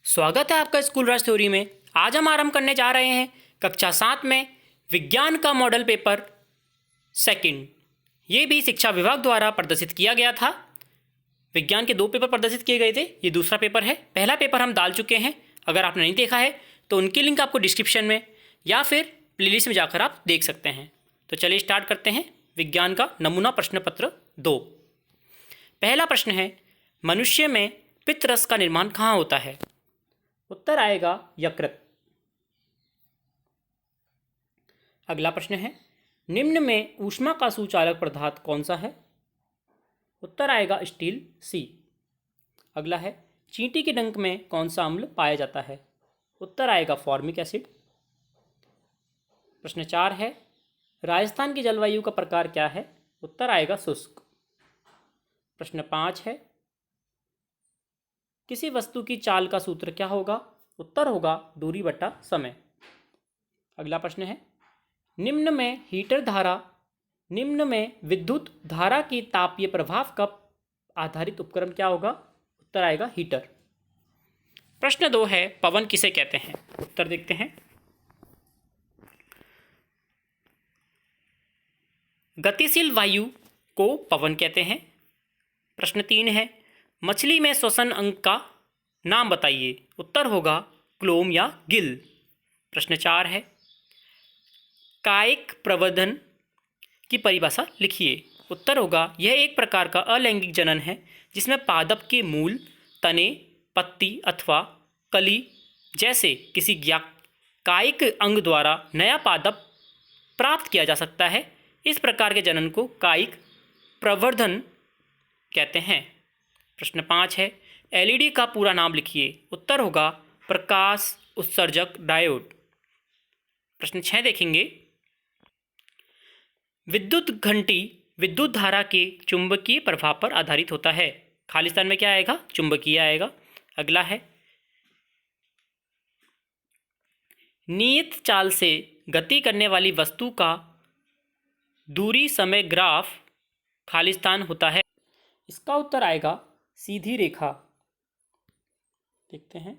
स्वागत है आपका स्कूल राज थ्योरी में। आज हम आरंभ करने जा रहे हैं कक्षा 7 में विज्ञान का मॉडल पेपर सेकंड। ये भी शिक्षा विभाग द्वारा प्रदर्शित किया गया था। विज्ञान के 2 पेपर प्रदर्शित किए गए थे, ये दूसरा पेपर है। पहला पेपर हम डाल चुके हैं, अगर आपने नहीं देखा है तो उनकी लिंक आपको डिस्क्रिप्शन में या फिर प्लेलिस्ट में जाकर आप देख सकते हैं। तो चलिए स्टार्ट करते हैं विज्ञान का नमूना प्रश्न पत्र 2। पहला प्रश्न है, मनुष्य में पित्त रस का निर्माण कहाँ होता है? उत्तर आएगा यकृत। अगला प्रश्न है, निम्न में ऊष्मा का सुचालक पदार्थ कौन सा है? उत्तर आएगा स्टील सी। अगला है, चींटी के डंक में कौन सा अम्ल पाया जाता है? उत्तर आएगा फॉर्मिक एसिड। प्रश्न 4 है, राजस्थान की जलवायु का प्रकार क्या है? उत्तर आएगा शुष्क। प्रश्न 5 है, किसी वस्तु की चाल का सूत्र क्या होगा? उत्तर होगा दूरी बटा समय। अगला प्रश्न है, निम्न में विद्युत धारा की तापीय प्रभाव का आधारित उपकरण क्या होगा? उत्तर आएगा हीटर। प्रश्न 2 है, पवन किसे कहते हैं? उत्तर देखते हैं। गतिशील वायु को पवन कहते हैं। प्रश्न 3 है, मछली में श्वसन अंग का नाम बताइए। उत्तर होगा क्लोम या गिल। प्रश्न 4 है, कायिक प्रवर्धन की परिभाषा लिखिए। उत्तर होगा, यह एक प्रकार का अलैंगिक जनन है जिसमें पादप के मूल, तने, पत्ती अथवा कली जैसे किसी कायिक अंग द्वारा नया पादप प्राप्त किया जा सकता है। इस प्रकार के जनन को कायिक प्रवर्धन कहते हैं। प्रश्न 5 है, एलईडी का पूरा नाम लिखिए। उत्तर होगा प्रकाश उत्सर्जक डायोड। प्रश्न 6 देखेंगे, विद्युत घंटी विद्युत धारा के चुंबकीय प्रभाव पर आधारित होता है। खालिस्तान में क्या आएगा? चुंबकीय आएगा। अगला है, नियत चाल से गति करने वाली वस्तु का दूरी समय ग्राफ खालिस्तान होता है। इसका उत्तर आएगा सीधी रेखा। देखते हैं,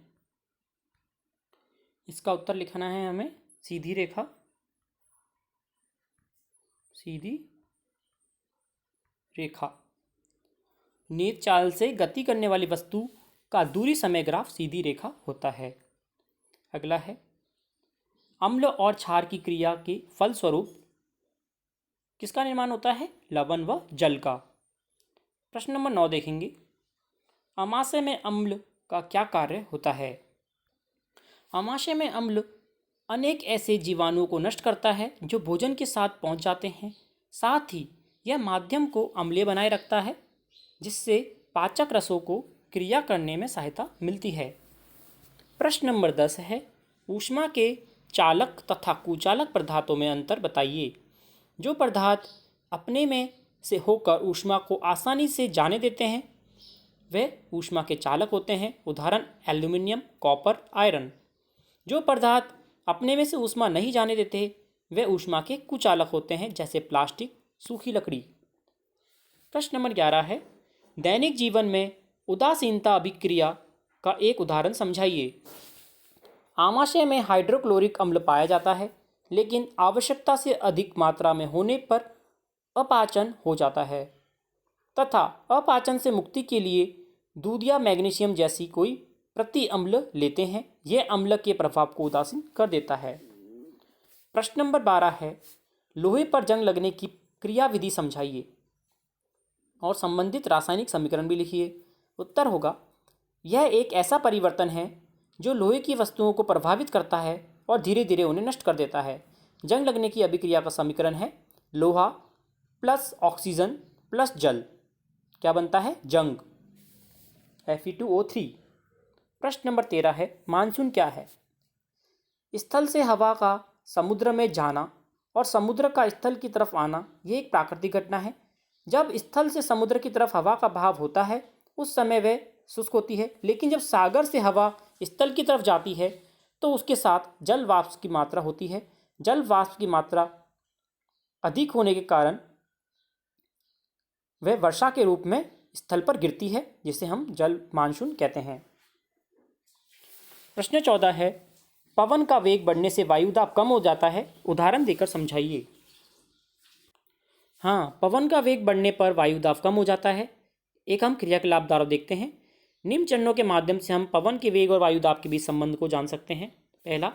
इसका उत्तर लिखना है हमें सीधी रेखा। सीधी रेखा, नियत चाल से गति करने वाली वस्तु का दूरी समय ग्राफ सीधी रेखा होता है। अगला है, अम्ल और क्षार की क्रिया के फलस्वरूप किसका निर्माण होता है? लवण व जल का। प्रश्न नंबर 9 देखेंगे, अमाशय में अम्ल का क्या कार्य होता है? अमाशय में अम्ल अनेक ऐसे जीवाणुओं को नष्ट करता है जो भोजन के साथ पहुंच जाते हैं। साथ ही यह माध्यम को अम्लीय बनाए रखता है जिससे पाचक रसों को क्रिया करने में सहायता मिलती है। प्रश्न नंबर 10 है, ऊष्मा के चालक तथा कुचालक पदार्थों में अंतर बताइए। जो पदार्थ अपने में से होकर ऊष्मा को आसानी से जाने देते हैं वे ऊष्मा के चालक होते हैं। उदाहरण एल्यूमिनियम, कॉपर, आयरन। जो पदार्थ अपने में से ऊष्मा नहीं जाने देते वे ऊष्मा के कुचालक होते हैं, जैसे प्लास्टिक, सूखी लकड़ी। प्रश्न नंबर 11 है, दैनिक जीवन में उदासीनता अभिक्रिया का एक उदाहरण समझाइए। आमाशय में हाइड्रोक्लोरिक अम्ल पाया जाता है लेकिन आवश्यकता से अधिक मात्रा में होने पर अपाचन हो जाता है तथा अपाचन से मुक्ति के लिए दूध या मैग्नीशियम जैसी कोई प्रति अम्ल लेते हैं। यह अम्ल के प्रभाव को उदासीन कर देता है। प्रश्न नंबर 12 है, लोहे पर जंग लगने की क्रियाविधि समझाइए और संबंधित रासायनिक समीकरण भी लिखिए। उत्तर होगा, यह एक ऐसा परिवर्तन है जो लोहे की वस्तुओं को प्रभावित करता है और धीरे धीरे उन्हें नष्ट कर देता है। जंग लगने की अभिक्रिया का समीकरण है लोहा प्लस ऑक्सीजन प्लस जल। क्या बनता है? जंग, Fe2O3। प्रश्न नंबर 13 है, मानसून क्या है? स्थल से हवा का समुद्र में जाना और समुद्र का स्थल की तरफ आना यह एक प्राकृतिक घटना है। जब स्थल से समुद्र की तरफ हवा का बहाव होता है उस समय वह शुष्क होती है, लेकिन जब सागर से हवा स्थल की तरफ जाती है तो उसके साथ जल वाष्प की मात्रा होती है। जल वाष्प की मात्रा अधिक होने के कारण वह वर्षा के रूप में स्थल पर गिरती है, जिसे हम जल मानसून कहते हैं। प्रश्न 14 है, पवन का वेग बढ़ने से वायुदाब कम हो जाता है, उदाहरण देकर समझाइए। हाँ, पवन का वेग बढ़ने पर वायुदाब कम हो जाता है। एक हम क्रियाकलाप द्वारा देखते हैं। निम्न चरणों के माध्यम से हम पवन के वेग और वायुदाब के बीच संबंध को जान सकते हैं। पहला,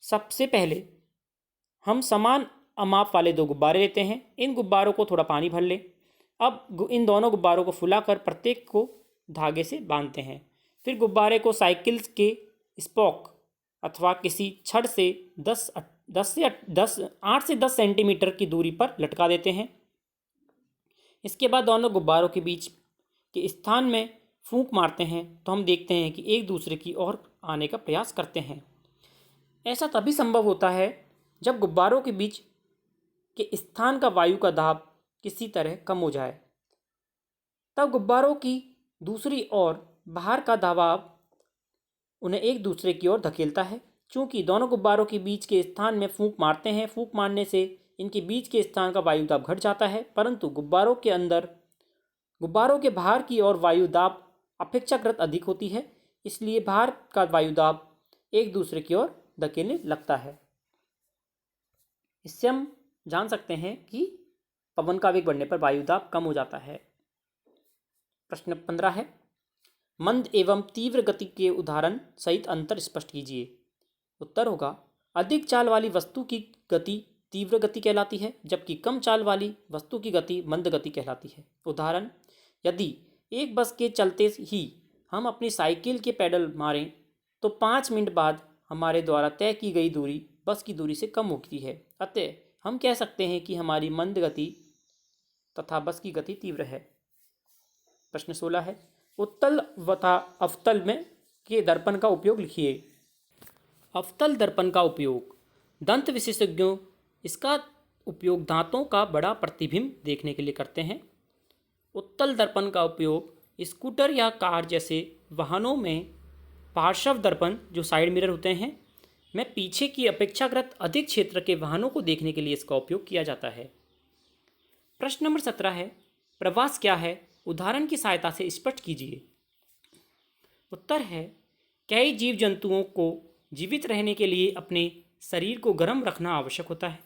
सबसे पहले हम समान अमाप वाले दो गुब्बारे लेते हैं। इन गुब्बारों को थोड़ा पानी भर लें। अब इन दोनों गुब्बारों को फुलाकर प्रत्येक को धागे से बांधते हैं। फिर गुब्बारे को साइकिल के स्पोक अथवा किसी छड़ से 8 से 10 सेंटीमीटर की दूरी पर लटका देते हैं। इसके बाद दोनों गुब्बारों के बीच के स्थान में फूंक मारते हैं तो हम देखते हैं कि एक दूसरे की ओर आने का प्रयास करते हैं। ऐसा तभी संभव होता है जब गुब्बारों के बीच के स्थान का वायु का दाब किसी तरह कम हो जाए। तब गुब्बारों की दूसरी ओर बाहर का दबाव उन्हें एक दूसरे की ओर धकेलता है। चूंकि दोनों गुब्बारों के बीच के स्थान में फूंक मारते हैं, फूंक मारने से इनके बीच के स्थान का वायु दाब घट जाता है, परंतु गुब्बारों के बाहर की ओर वायु दाब अपेक्षाकृत अधिक होती है। इसलिए बाहर का वायु दाब एक दूसरे की ओर धकेलने लगता है। इससे हम जान सकते हैं कि पवन का वेग बढ़ने पर वायु दाब कम हो जाता है। प्रश्न 15 है, मंद एवं तीव्र गति के उदाहरण सहित अंतर स्पष्ट कीजिए। उत्तर होगा, अधिक चाल वाली वस्तु की गति तीव्र गति कहलाती है, जबकि कम चाल वाली वस्तु की गति मंद गति कहलाती है। उदाहरण, यदि एक बस के चलते ही हम अपनी साइकिल के पैडल मारें तो 5 मिनट बाद हमारे द्वारा तय की गई दूरी बस की दूरी से कम होती है। अतः हम कह सकते हैं कि हमारी मंद गति तथा बस की गति तीव्र है। प्रश्न 16 है, उत्तल तथा अवतल में के दर्पण का उपयोग लिखिए। अवतल दर्पण का उपयोग दंत विशेषज्ञों इसका उपयोग दांतों का बड़ा प्रतिबिंब देखने के लिए करते हैं। उत्तल दर्पण का उपयोग स्कूटर या कार जैसे वाहनों में पार्श्व दर्पण जो साइड मिरर होते हैं में पीछे की अपेक्षाकृत अधिक क्षेत्र के वाहनों को देखने के लिए इसका उपयोग किया जाता है। प्रश्न नंबर 17 है, प्रवास क्या है, उदाहरण की सहायता से स्पष्ट कीजिए। उत्तर है, कई जीव जंतुओं को जीवित रहने के लिए अपने शरीर को गर्म रखना आवश्यक होता है।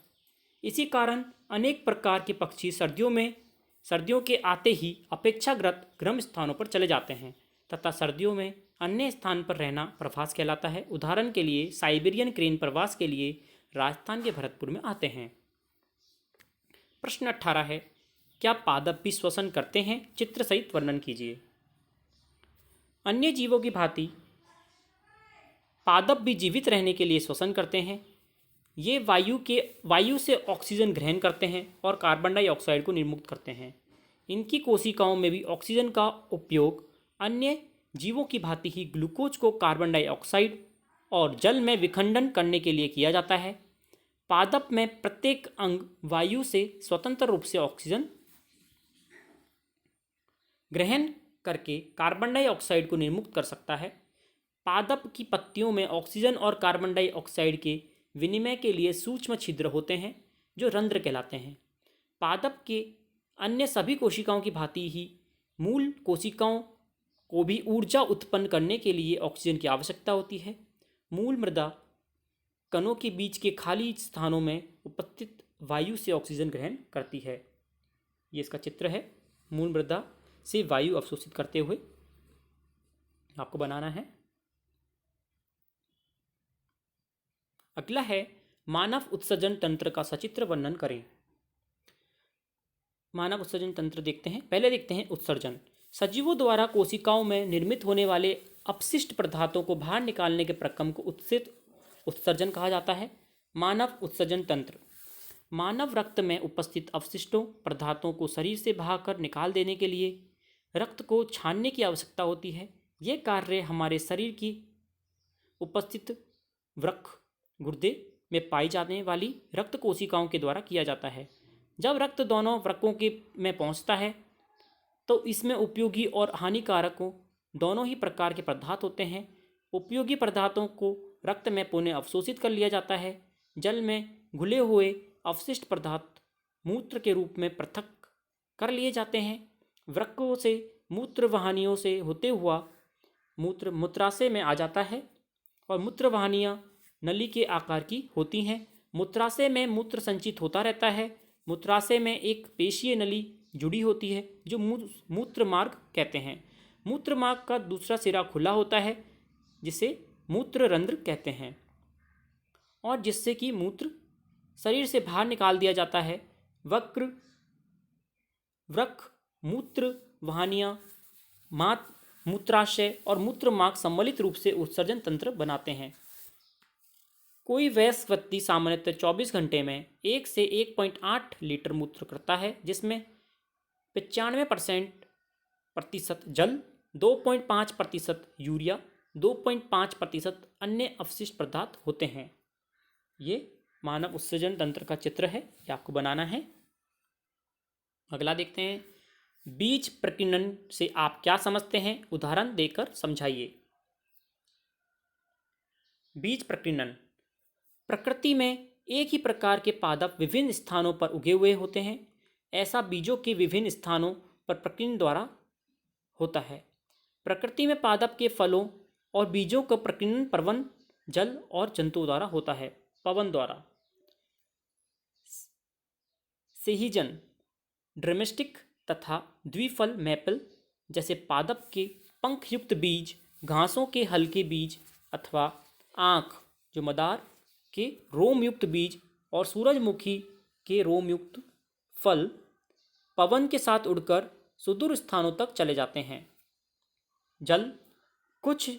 इसी कारण अनेक प्रकार के पक्षी सर्दियों के आते ही अपेक्षाकृत गर्म स्थानों पर चले जाते हैं तथा सर्दियों में अन्य स्थान पर रहना प्रवास कहलाता है। उदाहरण के लिए साइबेरियन क्रेन प्रवास के लिए राजस्थान के भरतपुर में आते हैं। प्रश्न 18 है, क्या पादप भी श्वसन करते हैं, चित्र सहित वर्णन कीजिए। अन्य जीवों की भांति पादप भी जीवित रहने के लिए श्वसन करते हैं। ये वायु से ऑक्सीजन ग्रहण करते हैं और कार्बन डाइऑक्साइड को निर्मुक्त करते हैं। इनकी कोशिकाओं में भी ऑक्सीजन का उपयोग अन्य जीवों की भांति ही ग्लूकोज को कार्बन डाइऑक्साइड और जल में विखंडन करने के लिए किया जाता है। पादप में प्रत्येक अंग वायु से स्वतंत्र रूप से ऑक्सीजन ग्रहण करके कार्बन डाइऑक्साइड को निर्मुक्त कर सकता है। पादप की पत्तियों में ऑक्सीजन और कार्बन डाइऑक्साइड के विनिमय के लिए सूक्ष्म छिद्र होते हैं जो रंध्र कहलाते हैं। पादप के अन्य सभी कोशिकाओं की भांति ही मूल कोशिकाओं को भी ऊर्जा उत्पन्न करने के लिए ऑक्सीजन की आवश्यकता होती है। मूल मृदा कणों के बीच के खाली स्थानों में उपस्थित वायु से ऑक्सीजन ग्रहण करती है। ये इसका चित्र है, मूल मृदा से वायु अवशोषित करते हुए आपको बनाना है। अगला है, मानव उत्सर्जन तंत्र का सचित्र वर्णन करें। मानव उत्सर्जन तंत्र देखते हैं। पहले देखते हैं उत्सर्जन। सजीवों द्वारा कोशिकाओं में निर्मित होने वाले अपशिष्ट पदार्थों को बाहर निकालने के प्रक्रम को उत्सर्जन कहा जाता है। मानव उत्सर्जन तंत्र मानव रक्त में उपस्थित अवशिष्टों पदार्थों को शरीर से बहाकर निकाल देने के लिए रक्त को छानने की आवश्यकता होती है। यह कार्य हमारे शरीर की उपस्थित वृक्क गुर्दे में पाई जाने वाली रक्त कोशिकाओं के द्वारा किया जाता है। जब रक्त दोनों वृक्कों के में पहुंचता है तो इसमें उपयोगी और हानिकारकों दोनों ही प्रकार के पदार्थ होते हैं। उपयोगी पदार्थों को रक्त में पुनः अवशोषित कर लिया जाता है। जल में घुले हुए अवशिष्ट पदार्थ मूत्र के रूप में पृथक कर लिए जाते हैं। वृक्कों से मूत्र वाहिनियों से होते हुआ मूत्र मूत्राशय में आ जाता है और मूत्रवाहिनियाँ नली के आकार की होती हैं। मूत्राशय में मूत्र संचित होता रहता है। मूत्राशय में एक पेशीय नली जुड़ी होती है जो मूत्र मार्ग कहते हैं। मूत्र मार्ग का दूसरा सिरा खुला होता है जिसे मूत्र रंध्र कहते हैं और जिससे कि मूत्र शरीर से बाहर निकाल दिया जाता है। वृक्क मूत्र वाहिनियाँ मूत्राशय और मूत्र मार्ग सम्मिलित रूप से उत्सर्जन तंत्र बनाते हैं। कोई वयस्क व्यक्ति सामान्यतः 24 घंटे में 1 से 1.8 लीटर मूत्र करता है, जिसमें 95% जल, 2.5% यूरिया, 2.5% अन्य अवशिष्ट पदार्थ होते हैं। ये मानव उत्सर्जन तंत्र का चित्र है, ये आपको बनाना है। अगला देखते हैं, बीज प्रकीर्णन से आप क्या समझते हैं, उदाहरण देकर समझाइए। बीज प्रकीर्णन, प्रकृति में एक ही प्रकार के पादप विभिन्न स्थानों पर उगे हुए होते हैं। ऐसा बीजों के विभिन्न स्थानों पर प्रकीर्णन द्वारा होता है। प्रकृति में पादप के फलों और बीजों का प्रकीर्णन पवन, जल और जंतुओं द्वारा होता है। पवन द्वारा सेहिजन, ड्रमस्टिक तथा द्विफल मैपल जैसे पादप के पंखयुक्त बीज, घासों के हल्के बीज अथवा आँख जो मदार के रोमयुक्त बीज और सूरजमुखी के रोमयुक्त फल पवन के साथ उड़कर सुदूर स्थानों तक चले जाते हैं। जल, कुछ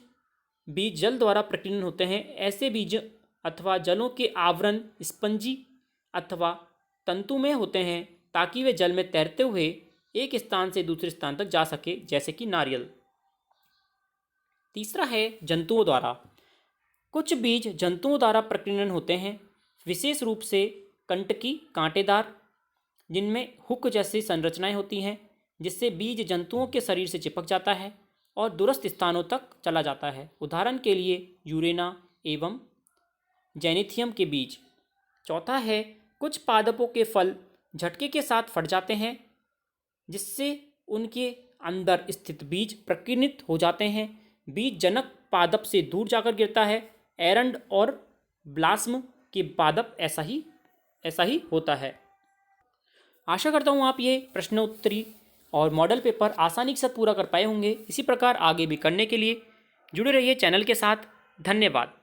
बीज जल द्वारा प्रकीर्णन होते हैं। ऐसे बीज अथवा जलों के आवरण स्पंजी अथवा तंतुमय होते हैं ताकि वे जल में तैरते हुए एक स्थान से दूसरे स्थान तक जा सके, जैसे कि नारियल। तीसरा है जंतुओं द्वारा। कुछ बीज जंतुओं द्वारा प्रकीर्णन होते हैं, विशेष रूप से कंटकी, कांटेदार, जिनमें हुक जैसी संरचनाएं होती हैं, जिससे बीज जंतुओं के शरीर से चिपक जाता है और दूरस्थ स्थानों तक चला जाता है। उदाहरण के लिए यूरेना एवं जेनिथियम के बीज। चौथा है, कुछ पादपों के फल झटके के साथ फट जाते हैं, जिससे उनके अंदर स्थित बीज प्रकीर्णित हो जाते हैं। बीज जनक पादप से दूर जाकर गिरता है। एरंड और ब्लास्म के पादप ऐसा ही होता है। आशा करता हूँ आप ये प्रश्नोत्तरी और मॉडल पेपर आसानी के साथ पूरा कर पाए होंगे। इसी प्रकार आगे भी करने के लिए जुड़े रहिए चैनल के साथ। धन्यवाद।